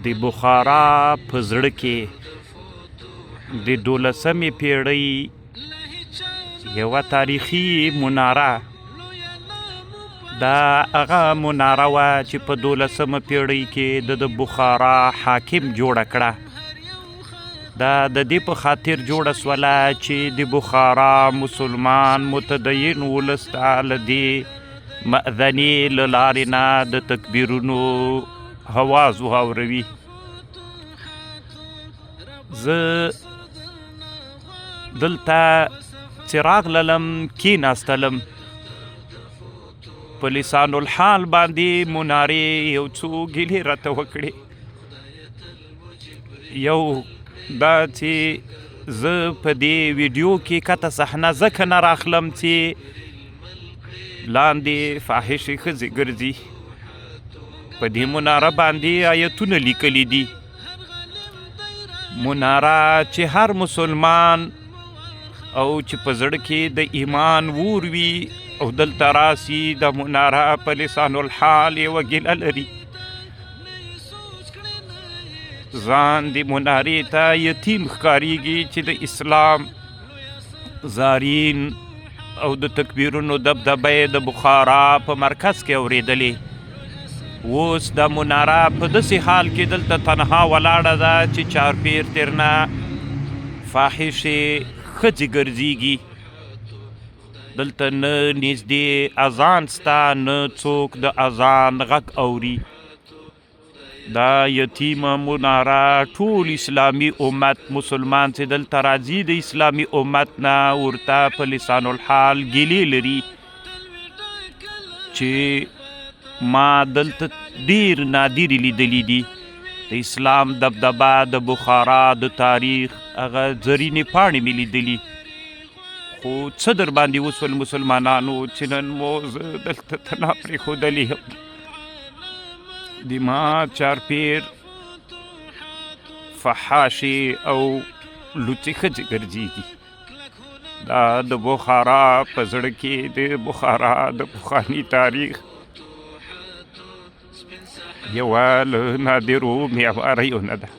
د بخارا په زړه کې د 12مې پیړۍ یوه تاریخي مناره دا هغه مناره وه چې په 12مه پیړۍ کې د بخارا حاکم جوړه کړه. دا د دې په خاطر جوړه سوله چې د بخارا مسلمان متدین ولس ته له دې مأذنې له لارې نه د تکبیرونو هواز واوروي. زه دلته چې راغللم کېناستلم په لسان الحال باندې منارې یو څو ګیلې راته وکړې. یو دا چې زه په دې ویډیو کې کته صحنه ځکه نه راخلم چې لاندې فاحشې ښځې ګرځي. په دې مناره باندې آیتونه لیکلي دي. مناره چې هر مسلمان او چې په زړه کې د ایمان ور وي او دلته راسي د مناره په لسان الحال یوه ګیله لري. ځان د منارې ته یتیم ښکارېږي چې د اسلام زارین او د تکبیرونو دبدبه د بخارا په مرکز کې اورېدلې. اوس د مناره په داسې حال کې دلته تنها ولاړه ده چې چارپیر ترنه فاحشې ښځې ګرځېږي. دلته نه نږدې اذان سته نه څوک د اذان غږ اوري. دا یتیمه مناره ټول اسلامي امت مسلمان چې دلته راځي د اسلامي امت نه ورته په لسان الحال ګیلې لري چې ما دلته ډیر نادر لیدلی دي. د اسلام دبدبه د بخارا د تاریخ هغه زرینې پاڼې مې لیدلي، خو څه در باندې وسول مسلمانانو چې نن مو زه دلته تنها پرېښودلی یم. د ما چارپیر فحاشې او لوڅې ښځې ګرځېږي. دا د بخارا په زړه کې د بخارا د پخواني تاریخ یوه له نادرو معماریو نه ده.